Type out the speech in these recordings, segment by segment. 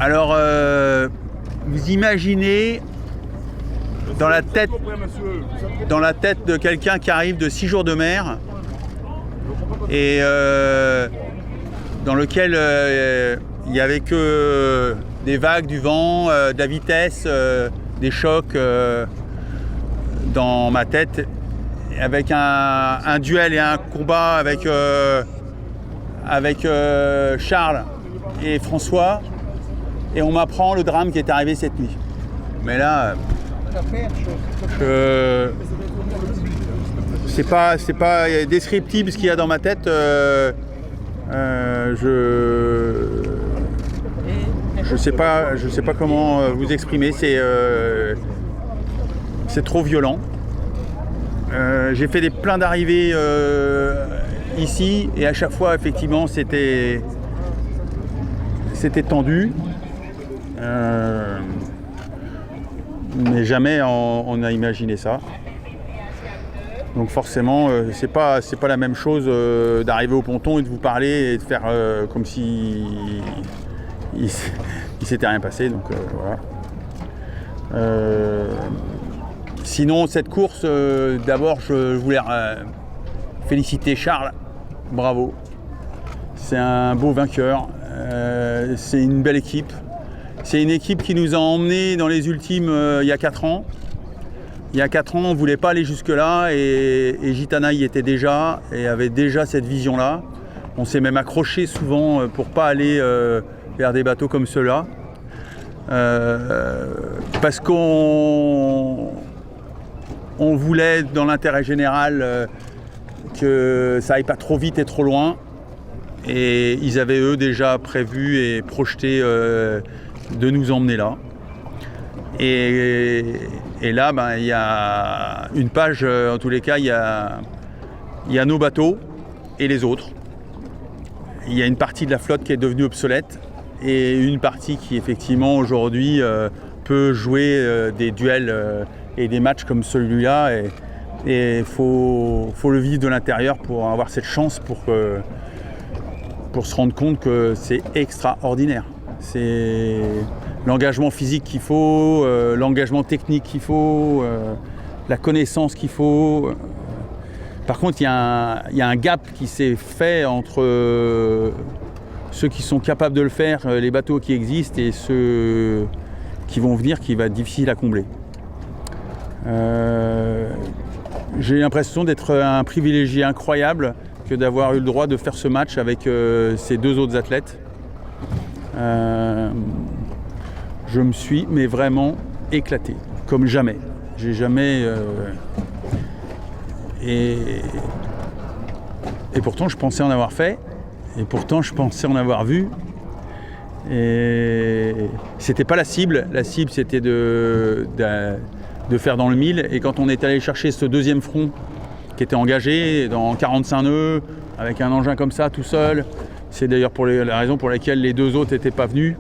Alors, vous imaginez dans la tête de quelqu'un qui arrive de 6 jours de mer et dans lequel il n'y avait que des vagues, du vent, de la vitesse, des chocs dans ma tête, avec un duel et un combat avec Charles et François, et on m'apprend le drame qui est arrivé cette nuit. Mais là, c'est pas descriptible ce qu'il y a dans ma tête. Je sais pas comment vous exprimer. C'est trop violent. J'ai fait plein d'arrivées ici, et à chaque fois, effectivement, c'était tendu. Mais jamais on n'a imaginé ça. Donc forcément, c'est pas la même chose d'arriver au ponton et de vous parler et de faire comme si il s'était rien passé. Donc voilà. Sinon, cette course, d'abord, je voulais féliciter Charles. Bravo. C'est un beau vainqueur. C'est une belle équipe. C'est une équipe qui nous a emmenés dans les ultimes il y a 4 ans. Il y a 4 ans, on ne voulait pas aller jusque-là, et Gitana y était déjà et avait déjà cette vision-là. On s'est même accroché souvent pour ne pas aller vers des bateaux comme ceux-là. Parce qu'on voulait, dans l'intérêt général, que ça aille pas trop vite et trop loin. Et ils avaient, eux, déjà prévu et projeté de nous emmener là. Et là, il y a une page, en tous les cas, il y a nos bateaux et les autres. Il y a une partie de la flotte qui est devenue obsolète, et une partie qui, effectivement, aujourd'hui, peut jouer des duels et des matchs comme celui-là. Et il faut le vivre de l'intérieur pour avoir cette chance, pour se rendre compte que c'est extraordinaire. C'est l'engagement physique qu'il faut, l'engagement technique qu'il faut, la connaissance qu'il faut. Par contre, il y a un gap qui s'est fait entre ceux qui sont capables de le faire, les bateaux qui existent, et ceux qui vont venir, qui va être difficile à combler. J'ai l'impression d'être un privilégié incroyable que d'avoir eu le droit de faire ce match avec ces 2 autres athlètes. Je me suis vraiment éclaté, comme jamais. J'ai jamais... Et pourtant, je pensais en avoir fait, et pourtant, je pensais en avoir vu. Et c'était pas la cible. La cible, c'était de faire dans le 1000. Et quand on est allé chercher ce 2e front, qui était engagé dans 45 nœuds, avec un engin comme ça, tout seul, c'est d'ailleurs la raison pour laquelle les 2 autres n'étaient pas venus,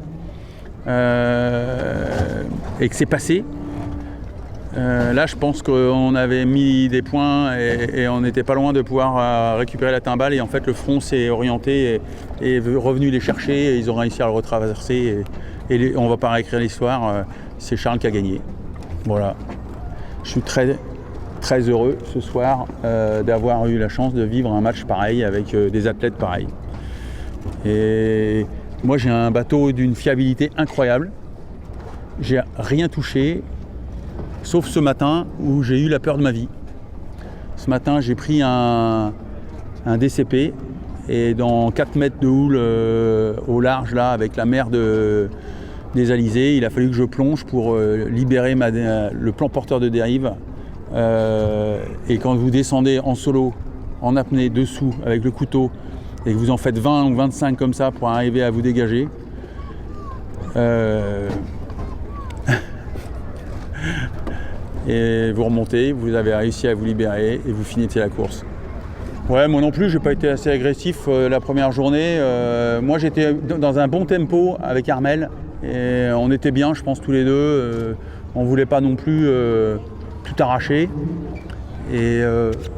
et que c'est passé. Là, je pense qu'on avait mis des points et on n'était pas loin de pouvoir récupérer la timbale, et en fait le front s'est orienté et est revenu les chercher, et ils ont réussi à le retraverser, et on ne va pas réécrire l'histoire, c'est Charles qui a gagné. Voilà. Je suis très, très heureux ce soir d'avoir eu la chance de vivre un match pareil avec des athlètes pareils. Et moi, j'ai un bateau d'une fiabilité incroyable. J'ai rien touché, sauf ce matin où j'ai eu la peur de ma vie. Ce matin, j'ai pris un DCP, et dans 4 mètres de houle au large, là, avec la mer des Alizés, il a fallu que je plonge pour libérer le plan porteur de dérive. Et quand vous descendez en solo, en apnée, dessous, avec le couteau, et que vous en faites 20 ou 25 comme ça pour arriver à vous dégager, et vous remontez, vous avez réussi à vous libérer et vous finissez la course. Ouais, moi non plus, j'ai pas été assez agressif la première journée. Moi, j'étais dans un bon tempo avec Armel, et on était bien, je pense, tous les deux. On voulait pas non plus tout arracher. Et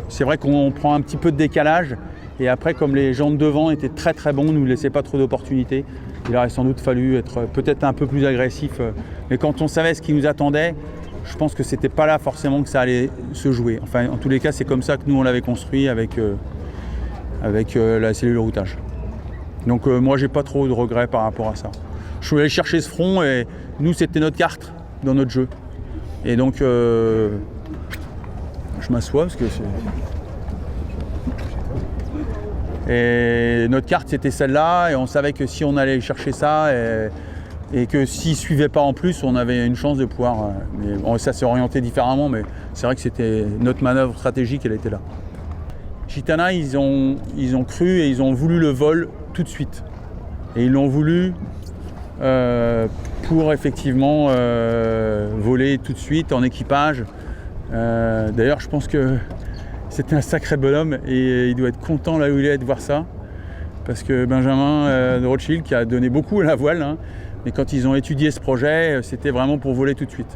c'est vrai qu'on prend un petit peu de décalage, Et après, comme les gens de devant étaient très très bons, ne nous laissaient pas trop d'opportunités, il aurait sans doute fallu être peut-être un peu plus agressif. Mais quand on savait ce qui nous attendait, je pense que c'était pas là forcément que ça allait se jouer. Enfin, en tous les cas, c'est comme ça que nous on l'avait construit avec la cellule routage. Donc moi, j'ai pas trop de regrets par rapport à ça. Je suis allé chercher ce front et nous, c'était notre carte dans notre jeu. Et donc, je m'assois parce que c'est... Et notre carte, c'était celle-là, et on savait que si on allait chercher ça, et que s'il ne suivait pas en plus, on avait une chance de pouvoir... mais bon, ça s'est orienté différemment, mais c'est vrai que c'était notre manœuvre stratégique, elle était là. Gitana, ils ont cru et ils ont voulu le vol tout de suite. Et ils l'ont voulu pour effectivement voler tout de suite en équipage. D'ailleurs, je pense que c'était un sacré bonhomme et il doit être content là où il est de voir ça. Parce que Benjamin de Rothschild, qui a donné beaucoup à la voile, hein, mais quand ils ont étudié ce projet, c'était vraiment pour voler tout de suite.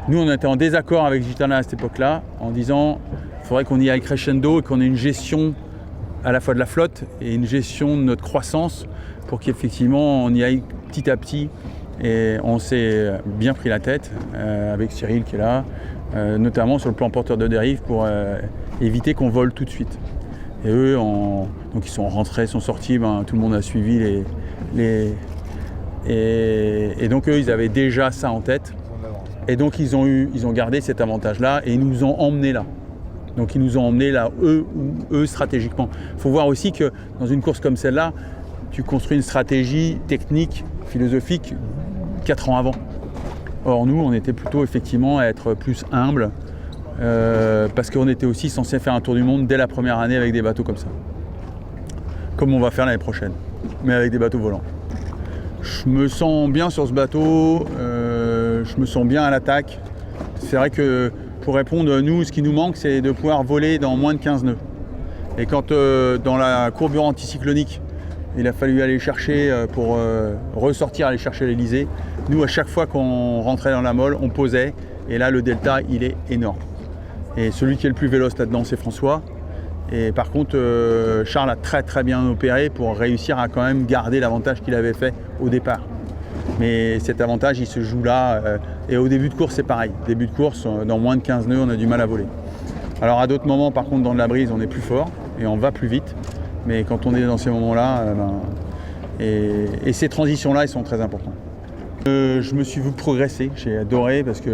Nous, on était en désaccord avec Gitana à cette époque-là, en disant qu'il faudrait qu'on y aille crescendo et qu'on ait une gestion à la fois de la flotte et une gestion de notre croissance pour qu'effectivement on y aille petit à petit. Et on s'est bien pris la tête avec Cyril qui est là, notamment sur le plan porteur de dérive pour éviter qu'on vole tout de suite. Et eux, donc ils sont rentrés, sont sortis, tout le monde a suivi et donc eux, ils avaient déjà ça en tête. Et donc ils ont gardé cet avantage-là et ils nous ont emmenés là. Donc ils nous ont emmenés là, eux stratégiquement. Il faut voir aussi que dans une course comme celle-là, tu construis une stratégie technique, philosophique 4 ans avant. Or nous, on était plutôt effectivement à être plus humble parce qu'on était aussi censé faire un tour du monde dès la première année avec des bateaux comme ça. Comme on va faire l'année prochaine, mais avec des bateaux volants. Je me sens bien sur ce bateau, je me sens bien à l'attaque. C'est vrai que pour répondre, nous, ce qui nous manque, c'est de pouvoir voler dans moins de 15 nœuds. Et quand dans la courbure anticyclonique, il a fallu aller chercher pour ressortir, aller chercher l'Elysée, nous, à chaque fois qu'on rentrait dans la molle, on posait. Et là, le delta, il est énorme. Et celui qui est le plus véloce là-dedans, c'est François. Et par contre, Charles a très très bien opéré pour réussir à quand même garder l'avantage qu'il avait fait au départ. Mais cet avantage, il se joue là. Et au début de course, c'est pareil. Début de course, dans moins de 15 nœuds, on a du mal à voler. Alors à d'autres moments, par contre, dans de la brise, on est plus fort et on va plus vite. Mais quand on est dans ces moments-là, et ces transitions-là, elles sont très importantes. Je me suis vu progresser. J'ai adoré parce que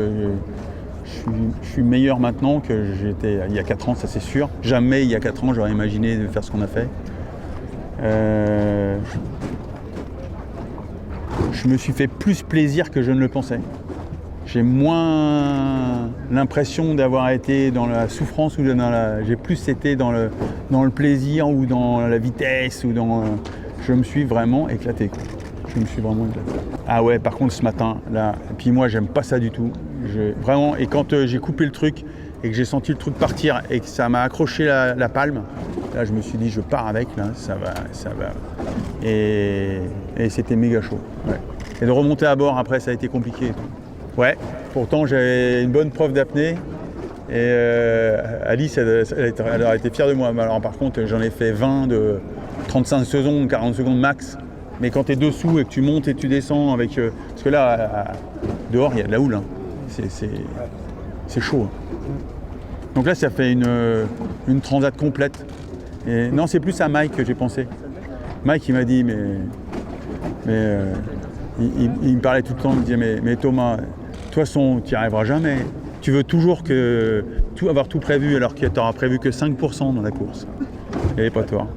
je suis meilleur maintenant que j'étais il y a 4 ans, ça c'est sûr. Jamais il y a 4 ans, j'aurais imaginé de faire ce qu'on a fait. Je me suis fait plus plaisir que je ne le pensais. J'ai moins l'impression d'avoir été dans la souffrance ou j'ai plus été dans le plaisir ou dans la vitesse ou je me suis vraiment éclaté, quoi. Je me suis vraiment éclaté. Ah ouais, par contre ce matin, là, et puis moi j'aime pas ça du tout. Vraiment, et quand j'ai coupé le truc et que j'ai senti le truc partir et que ça m'a accroché la palme, là je me suis dit je pars avec, là, ça va. Et c'était méga chaud. Ouais. Et de remonter à bord après, ça a été compliqué. Ouais, pourtant j'avais une bonne prof d'apnée et Alice, elle a été fière de moi. Alors par contre, j'en ai fait 20 de 35 secondes, 40 secondes max. Mais quand tu es dessous et que tu montes et tu descends avec... parce que là, dehors, il y a de la houle. Hein. C'est chaud. Hein. Donc là, ça fait une transat complète. Et, non, c'est plus à Mike que j'ai pensé. Mike, il m'a dit, il me parlait tout le temps, il me disait, mais Thomas, de toute façon, tu n'y arriveras jamais. Tu veux toujours avoir tout prévu alors que tu n'auras prévu que 5% dans la course. Et pas toi.